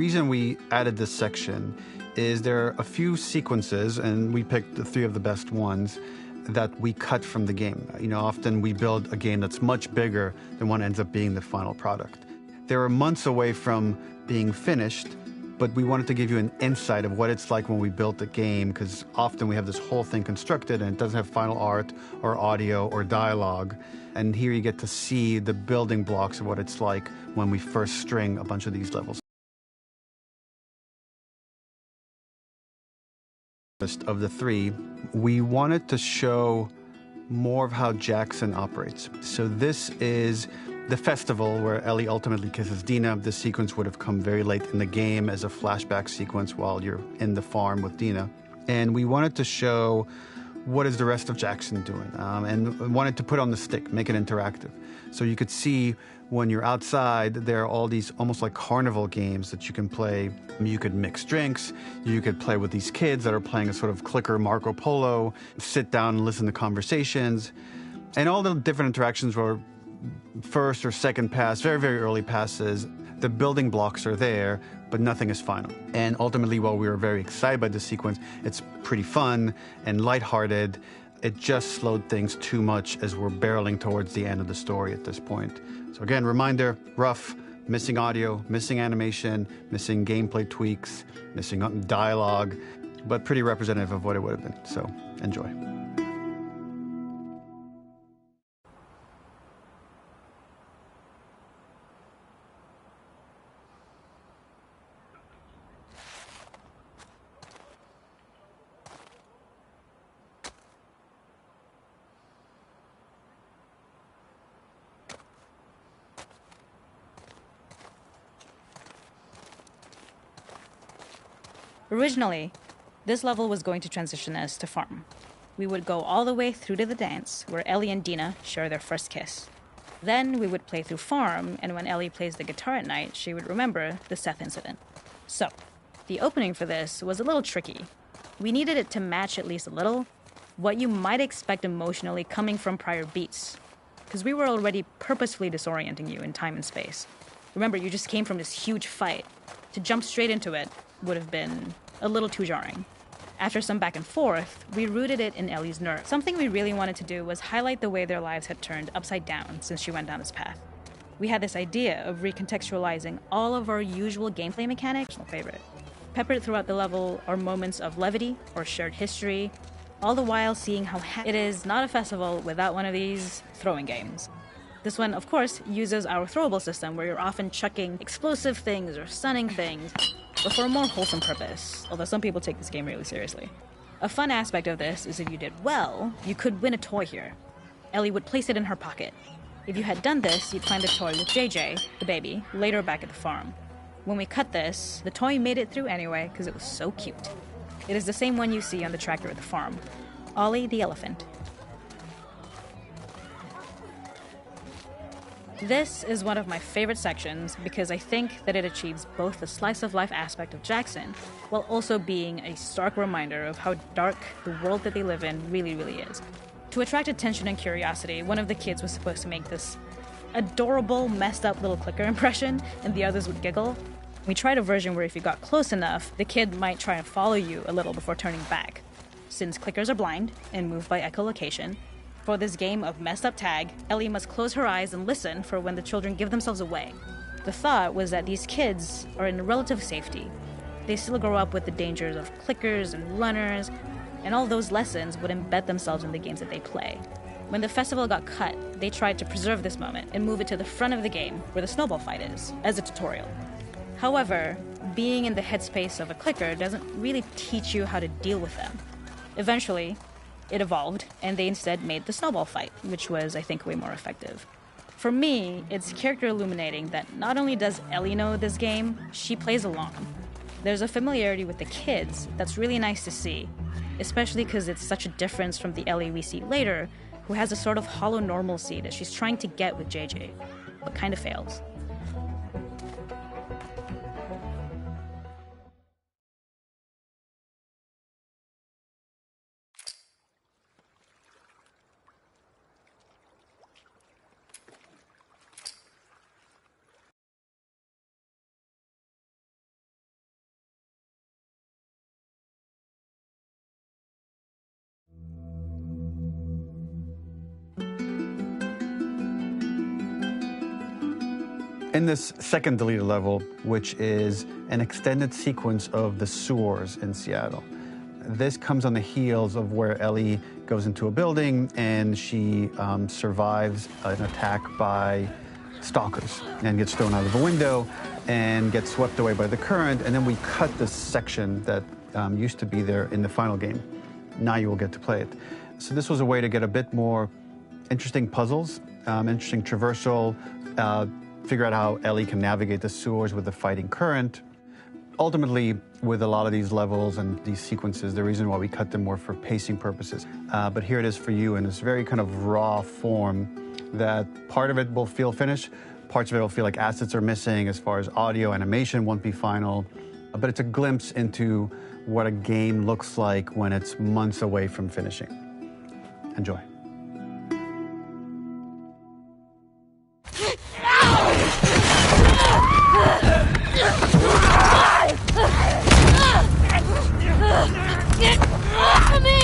The reason we added this section is there are a few sequences, and we picked the 3 of the best ones, that we cut from the game. Often we build a game that's much bigger than what ends up being the final product. They were months away from being finished, but we wanted to give you an insight of what it's like when we built the game, because often we have this whole thing constructed and it doesn't have final art or audio or dialogue. And here you get to see the building blocks of what it's like when we first string a bunch of these levels. Of the 3, we wanted to show more of how Jackson operates. So this is the festival where Ellie ultimately kisses Dina. This sequence would have come very late in the game as a flashback sequence while you're in the farm with Dina. And we wanted to show what is the rest of Jackson doing, and wanted to put on the stick, make it interactive. So you could see when you're outside, there are all these almost like carnival games that you can play. You could mix drinks, you could play with these kids that are playing a sort of clicker Marco Polo, sit down and listen to conversations. And all the different interactions were first or second pass, very, very early passes. The building blocks are there, but nothing is final. And ultimately, while we were very excited by this sequence, it's pretty fun and lighthearted. It just slowed things too much as we're barreling towards the end of the story at this point. So again, reminder, rough, missing audio, missing animation, missing gameplay tweaks, missing dialogue, but pretty representative of what it would have been. So enjoy. Originally, this level was going to transition us to farm. We would go all the way through to the dance, where Ellie and Dina share their first kiss. Then we would play through farm, and when Ellie plays the guitar at night, she would remember the Seth incident. So, the opening for this was a little tricky. We needed it to match at least a little what you might expect emotionally coming from prior beats, because we were already purposefully disorienting you in time and space. Remember, you just came from this huge fight. To jump straight into it would have been a little too jarring. After some back and forth, we rooted it in Ellie's nerve. Something we really wanted to do was highlight the way their lives had turned upside down since she went down this path. We had this idea of recontextualizing all of our usual gameplay mechanics, my favorite. Peppered throughout the level are moments of levity or shared history, all the while seeing how it is not a festival without one of these throwing games. This one, of course, uses our throwable system where you're often chucking explosive things or stunning things, but for a more wholesome purpose, although some people take this game really seriously. A fun aspect of this is if you did well, you could win a toy here. Ellie would place it in her pocket. If you had done this, you'd find the toy with JJ, the baby, later back at the farm. When we cut this, the toy made it through anyway because it was so cute. It is the same one you see on the tractor at the farm. Ollie the elephant. This is one of my favorite sections because I think that it achieves both the slice-of-life aspect of Jackson while also being a stark reminder of how dark the world that they live in really, really is. To attract attention and curiosity, one of the kids was supposed to make this adorable, messed up little clicker impression, and the others would giggle. We tried a version where if you got close enough, the kid might try and follow you a little before turning back. Since clickers are blind and move by echolocation, for this game of messed up tag, Ellie must close her eyes and listen for when the children give themselves away. The thought was that these kids are in relative safety. They still grow up with the dangers of clickers and runners, and all those lessons would embed themselves in the games that they play. When the festival got cut, they tried to preserve this moment and move it to the front of the game where the snowball fight is, as a tutorial. However, being in the headspace of a clicker doesn't really teach you how to deal with them. Eventually, it evolved, and they instead made the snowball fight, which was, I think, way more effective. For me, it's character illuminating that not only does Ellie know this game, she plays along. There's a familiarity with the kids that's really nice to see, especially because it's such a difference from the Ellie we see later, who has a sort of hollow normalcy that she's trying to get with JJ, but kind of fails. In this second deleted level, which is an extended sequence of the sewers in Seattle, this comes on the heels of where Ellie goes into a building and she survives an attack by stalkers and gets thrown out of a window and gets swept away by the current. And then we cut this section that used to be there in the final game. Now you will get to play it. So this was a way to get a bit more interesting puzzles, interesting traversal, figure out how Ellie can navigate the sewers with the fighting current. Ultimately, with a lot of these levels and these sequences, the reason why we cut them were for pacing purposes. But here it is for you in this very kind of raw form that part of it will feel finished, parts of it will feel like assets are missing as far as audio, animation won't be final. But it's a glimpse into what a game looks like when it's months away from finishing. Enjoy. Get off me!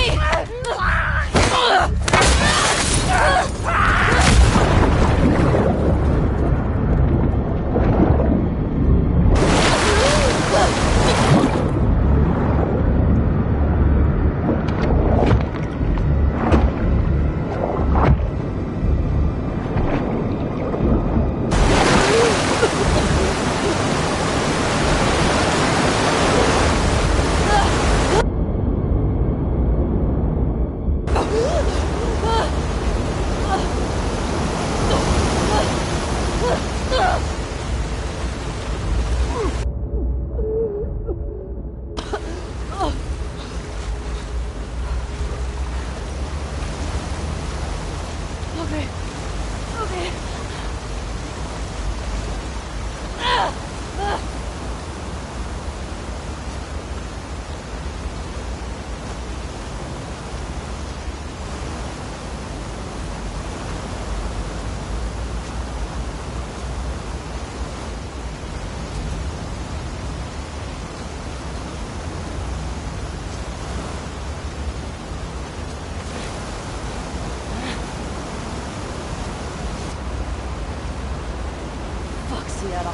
Seattle.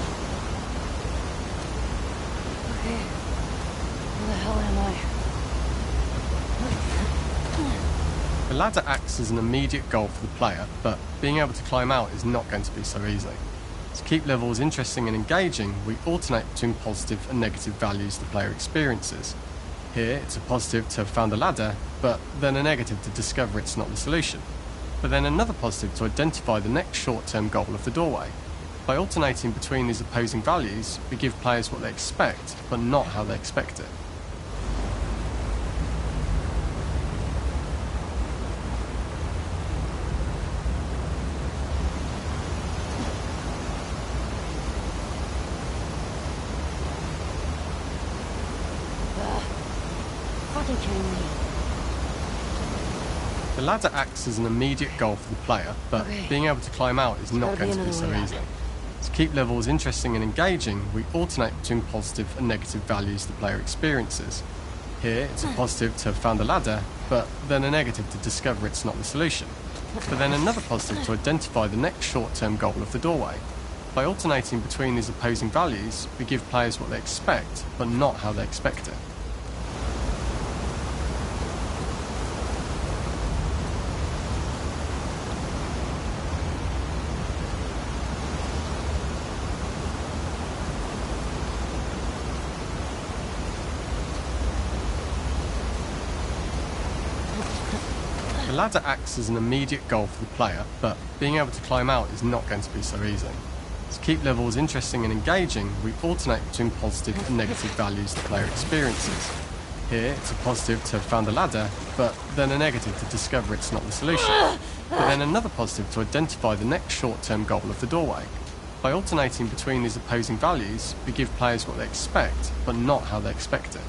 Okay. Where the hell am I? The ladder acts as an immediate goal for the player, but being able to climb out is not going to be so easy. To keep levels interesting and engaging, we alternate between positive and negative values the player experiences. Here, it's a positive to have found a ladder, but then a negative to discover it's not the solution. But then another positive to identify the next short-term goal of the doorway. By alternating between these opposing values, we give players what they expect, but not how they expect it. Fucking kidding me. The ladder acts as an immediate goal for the player, but being able to climb out is not going to be so easy. To keep levels interesting and engaging, we alternate between positive and negative values the player experiences. Here, it's a positive to have found a ladder, but then a negative to discover it's not the solution. But then another positive to identify the next short-term goal of the doorway. By alternating between these opposing values, we give players what they expect, but not how they expect it. The ladder acts as an immediate goal for the player, but being able to climb out is not going to be so easy. To keep levels interesting and engaging, we alternate between positive and negative values the player experiences. Here, it's a positive to have found a ladder, but then a negative to discover it's not the solution. But then another positive to identify the next short-term goal of the doorway. By alternating between these opposing values, we give players what they expect, but not how they expect it.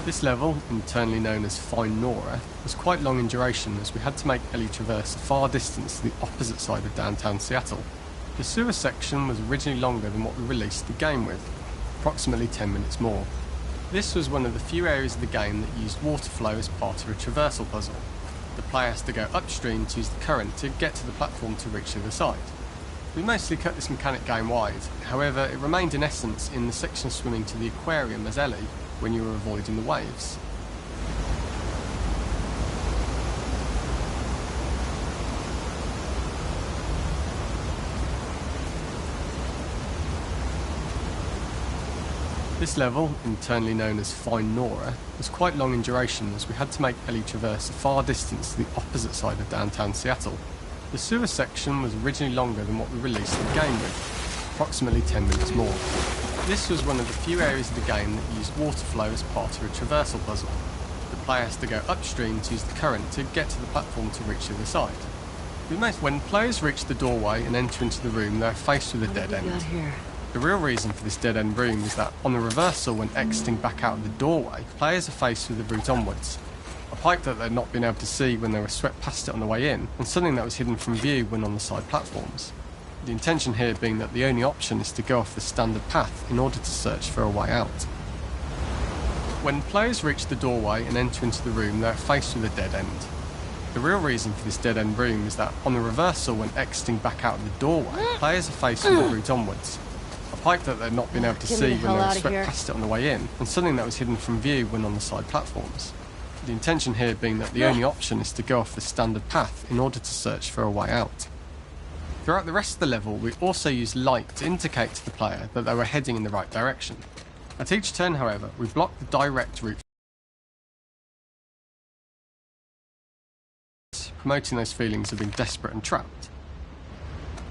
This level, internally known as Find Nora, was quite long in duration as we had to make Ellie traverse a far distance to the opposite side of downtown Seattle. The sewer section was originally longer than what we released the game with, approximately 10 minutes more. This was one of the few areas of the game that used water flow as part of a traversal puzzle. The player has to go upstream to use the current to get to the platform to reach the other side. We mostly cut this mechanic game wide, however it remained in essence in the section swimming to the aquarium as Ellie when you were avoiding the waves. This level, internally known as Find Nora, was quite long in duration as we had to make Ellie traverse a far distance to the opposite side of downtown Seattle. The sewer section was originally longer than what we released the game with, approximately 10 minutes more. This was one of the few areas of the game that used water flow as part of a traversal puzzle. The player has to go upstream to use the current to get to the platform to reach the other side. When players reach the doorway and enter into the room, they are faced with a dead end. The real reason for this dead-end room is that on the reversal when exiting back out of the doorway, players are faced with the route onwards. A pipe that they'd not been able to see when they were swept past it on the way in, and something that was hidden from view when on the side platforms. The intention here being that the only option is to go off the standard path in order to search for a way out. When players reach the doorway and enter into the room, they are faced with a dead end. The real reason for this dead-end room is that on the reversal when exiting back out of the doorway, players are faced with the route onwards. A pipe that they'd not been able to see when they were swept past it on the way in, and something that was hidden from view when on the side platforms. The intention here being that the only option is to go off the standard path in order to search for a way out. Throughout the rest of the level, we also used light to indicate to the player that they were heading in the right direction. At each turn, however, we blocked the direct route, promoting those feelings of being desperate and trapped.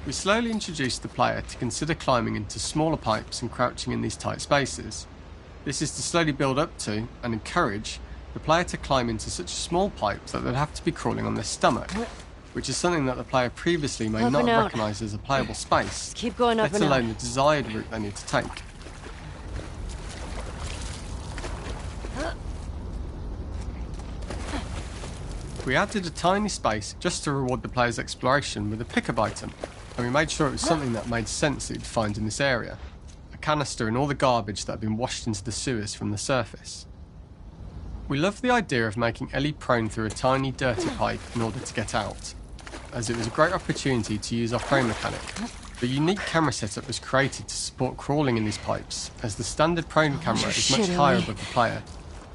We slowly introduced the player to consider climbing into smaller pipes and crouching in these tight spaces. This is to slowly build up to, and encourage, the player to climb into such small pipes that they'd have to be crawling on their stomach, which is something that the player previously may not have recognised as a playable space, Keep going up let alone the desired route they need to take. We added a tiny space just to reward the player's exploration with a pickup item, and we made sure it was something that made sense that you'd find in this area. A canister and all the garbage that had been washed into the sewers from the surface. We loved the idea of making Ellie prone through a tiny dirty pipe in order to get out, as it was a great opportunity to use our prone mechanic. The unique camera setup was created to support crawling in these pipes, as the standard prone camera is much higher above the player.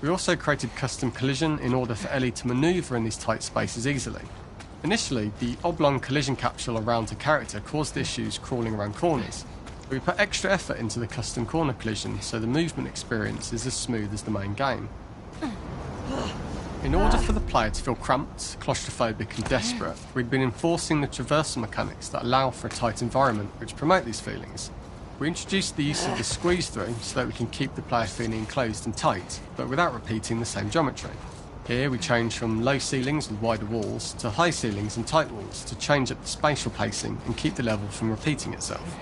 We also created custom collision in order for Ellie to manoeuvre in these tight spaces easily. Initially, the oblong collision capsule around her character caused issues crawling around corners. We put extra effort into the custom corner collision so the movement experience is as smooth as the main game. In order for the player to feel cramped, claustrophobic and desperate, we'd been enforcing the traversal mechanics that allow for a tight environment which promote these feelings. We introduced the use of the squeeze through so that we can keep the player feeling enclosed and tight, but without repeating the same geometry. Here we change from low ceilings with wider walls to high ceilings and tight walls to change up the spatial pacing and keep the level from repeating itself.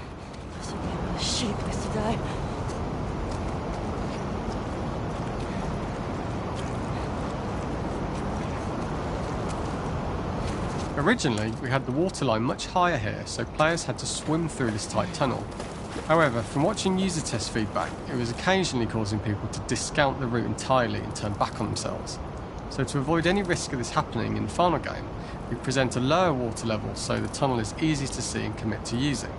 Originally, we had the waterline much higher here, so players had to swim through this tight tunnel. However, from watching user test feedback, it was occasionally causing people to discount the route entirely and turn back on themselves. So to avoid any risk of this happening in the final game, we present a lower water level so the tunnel is easy to see and commit to using.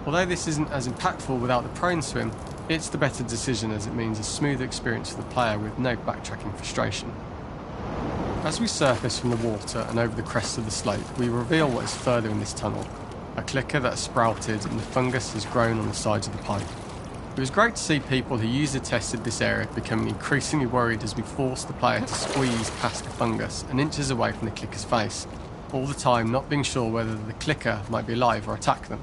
Although this isn't as impactful without the prone swim, it's the better decision as it means a smoother experience for the player with no backtracking frustration. As we surface from the water and over the crest of the slope, we reveal what is further in this tunnel. A clicker that has sprouted and the fungus has grown on the sides of the pipe. It was great to see people who user tested this area becoming increasingly worried as we forced the player to squeeze past the fungus and inches away from the clicker's face, all the time not being sure whether the clicker might be alive or attack them.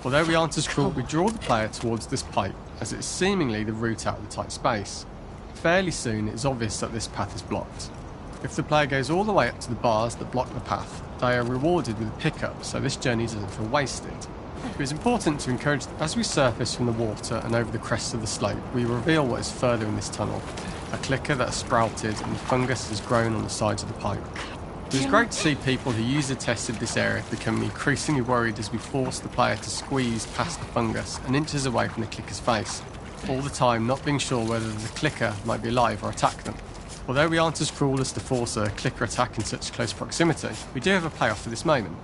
Although we aren't as cruel, we draw the player towards this pipe as it's seemingly the route out of the tight space. Fairly soon it is obvious that this path is blocked. If the player goes all the way up to the bars that block the path, they are rewarded with a pickup so this journey doesn't feel wasted. It was important to encourage, as we surface from the water and over the crest of the slope, we reveal what is further in this tunnel. A clicker that has sprouted and fungus has grown on the sides of the pipe. It was great to see people who used the test of this area becoming increasingly worried as we forced the player to squeeze past the fungus and inches away from the clicker's face, all the time not being sure whether the clicker might be alive or attack them. Although we aren't as cruel as to force a clicker attack in such close proximity, we do have a payoff for this moment.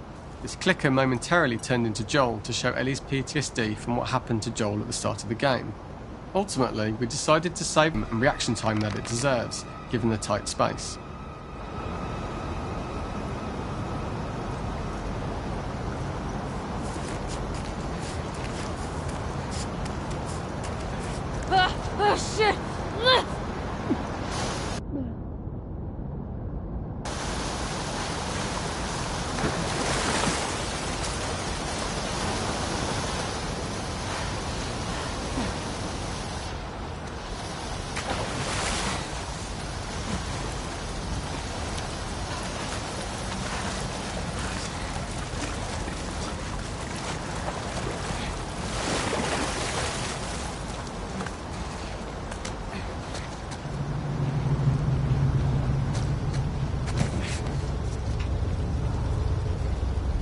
This clicker momentarily turned into Joel to show Ellie's PTSD from what happened to Joel at the start of the game. Ultimately, we decided to save him and reaction time that it deserves, given the tight space. Oh, shit!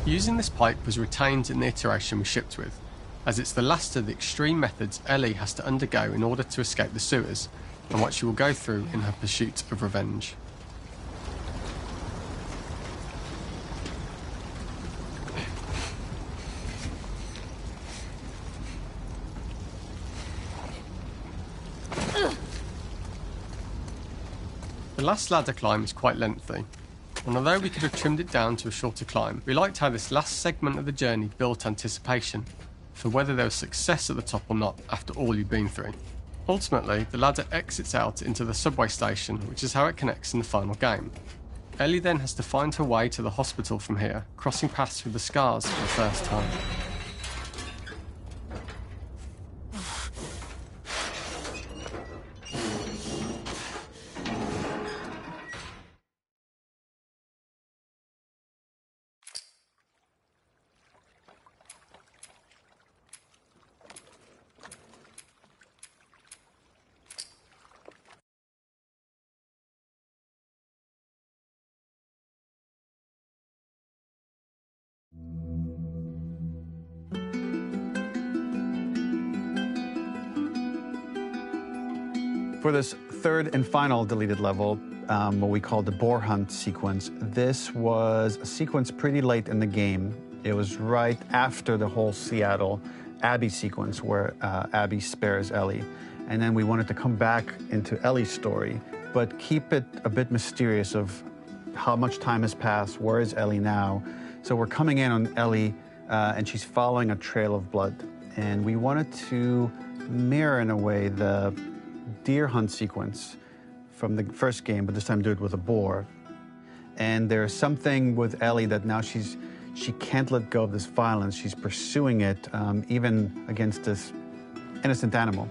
Using this pipe was retained in the iteration we shipped with, as it's the last of the extreme methods Ellie has to undergo in order to escape the sewers, and what she will go through in her pursuit of revenge. The last ladder climb is quite lengthy, and although we could have trimmed it down to a shorter climb, we liked how this last segment of the journey built anticipation for whether there was success at the top or not after all you've been through. Ultimately, the ladder exits out into the subway station, which is how it connects in the final game. Ellie then has to find her way to the hospital from here, crossing paths with the scars for the first time. For this third and final deleted level, what we call the boar hunt sequence, this was a sequence pretty late in the game. It was right after the whole Seattle Abby sequence where Abby spares Ellie. And then we wanted to come back into Ellie's story, but keep it a bit mysterious of how much time has passed, where is Ellie now? So we're coming in on Ellie and she's following a trail of blood. And we wanted to mirror in a way the deer hunt sequence from the first game, but this time do it with a boar. And there's something with Ellie that now she can't let go of this violence. She's pursuing it, even against this innocent animal.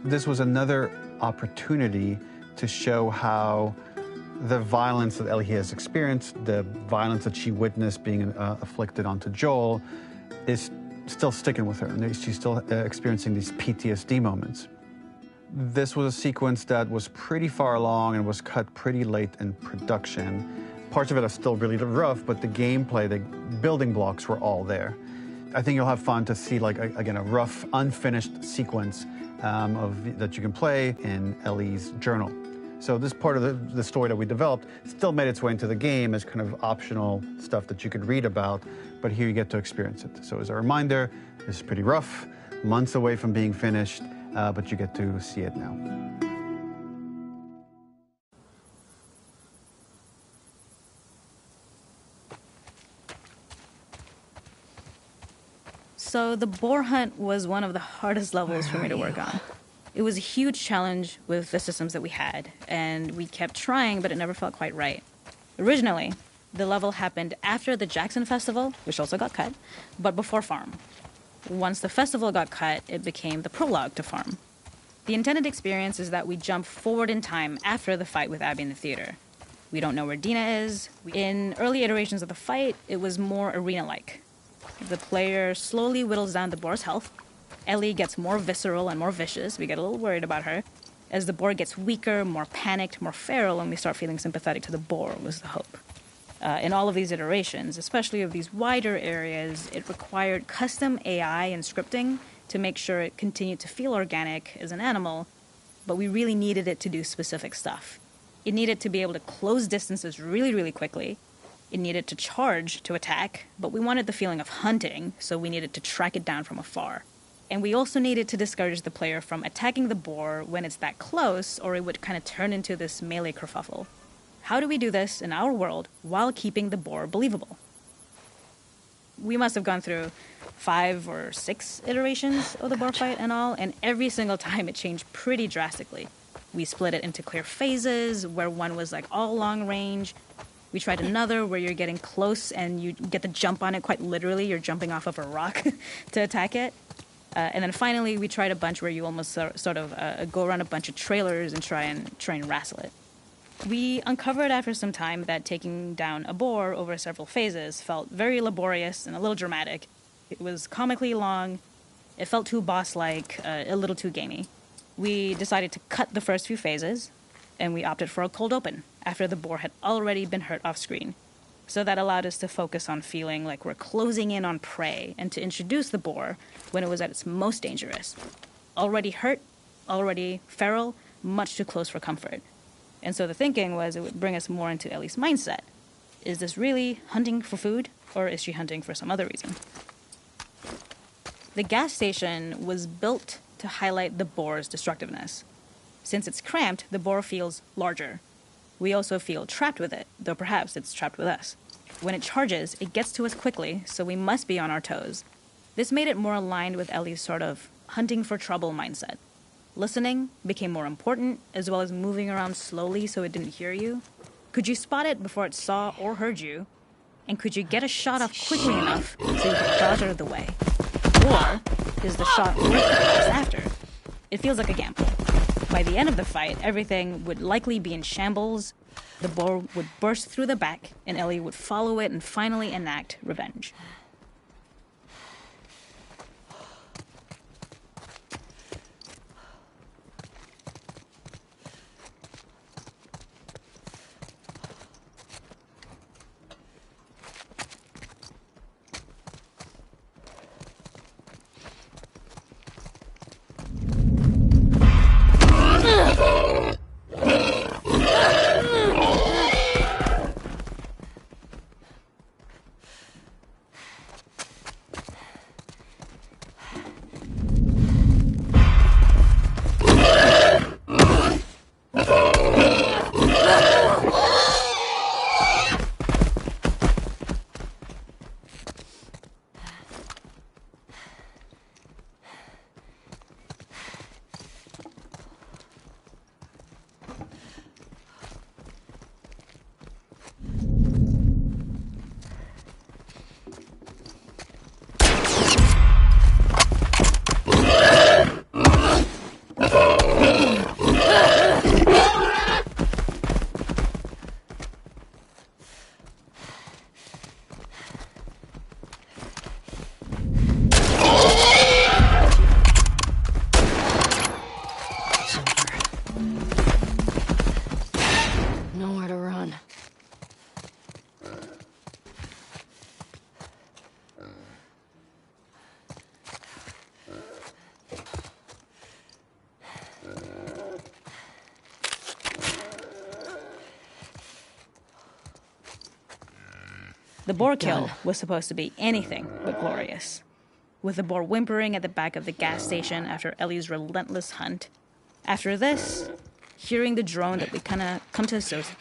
This was another opportunity to show how the violence that Ellie has experienced, the violence that she witnessed being afflicted onto Joel, is still sticking with her. And she's still experiencing these PTSD moments. This was a sequence that was pretty far along and was cut pretty late in production. Parts of it are still really rough, but the gameplay, the building blocks were all there. I think you'll have fun to see, like, again, a rough, unfinished sequence that you can play in Ellie's journal. So this part of the story that we developed still made its way into the game as kind of optional stuff that you could read about, but here you get to experience it. So as a reminder, this is pretty rough, months away from being finished, but you get to see it now. So the boar hunt was one of the hardest levels for me to work on. It was a huge challenge with the systems that we had, and we kept trying, but it never felt quite right. Originally, the level happened after the Jackson Festival, which also got cut, but before Farm. Once the festival got cut, it became the prologue to Farm. The intended experience is that we jump forward in time after the fight with Abby in the theater. We don't know where Dina is. In early iterations of the fight, it was more arena-like. The player slowly whittles down the boar's health. Ellie gets more visceral and more vicious. We get a little worried about her. As the boar gets weaker, more panicked, more feral, and we start feeling sympathetic to the boar, was the hope. In all of these iterations, especially of these wider areas, it required custom AI and scripting to make sure it continued to feel organic as an animal, but we really needed it to do specific stuff. It needed to be able to close distances really, really quickly. It needed to charge to attack, but we wanted the feeling of hunting, so we needed to track it down from afar. And we also needed to discourage the player from attacking the boar when it's that close, or it would kind of turn into this melee kerfuffle. How do we do this in our world while keeping the boar believable? We must have gone through 5 or 6 iterations of the boar fight and all, and every single time it changed pretty drastically. We split it into clear phases, where one was like all long range. We tried another where you're getting close and you get the jump on it quite literally. You're jumping off of a rock to attack it. And then finally, we tried a bunch where you almost sort of go around a bunch of trailers and try and wrestle it. We uncovered after some time that taking down a boar over several phases felt very laborious and a little dramatic. It was comically long, it felt too boss-like, a little too gamey. We decided to cut the first few phases, and we opted for a cold open after the boar had already been hurt off-screen. So that allowed us to focus on feeling like we're closing in on prey and to introduce the boar when it was at its most dangerous. Already hurt, already feral, much too close for comfort. And so the thinking was it would bring us more into Ellie's mindset. Is this really hunting for food, or is she hunting for some other reason? The gas station was built to highlight the boar's destructiveness. Since it's cramped, the boar feels larger. We also feel trapped with it, though perhaps it's trapped with us. When it charges, it gets to us quickly, so we must be on our toes. This made it more aligned with Ellie's sort of hunting for trouble mindset. Listening became more important, as well as moving around slowly so it didn't hear you. Could you spot it before it saw or heard you? And could you get a shot off quickly enough so you could dodge out of the way? Or is the shot worth the cost after? It feels like a gamble. By the end of the fight, everything would likely be in shambles. The boar would burst through the back, and Ellie would follow it and finally enact revenge. Nowhere to run. The boar kill was supposed to be anything but glorious. With the boar whimpering at the back of the gas station after Ellie's relentless hunt. After this, hearing the drone that we kind of come to associate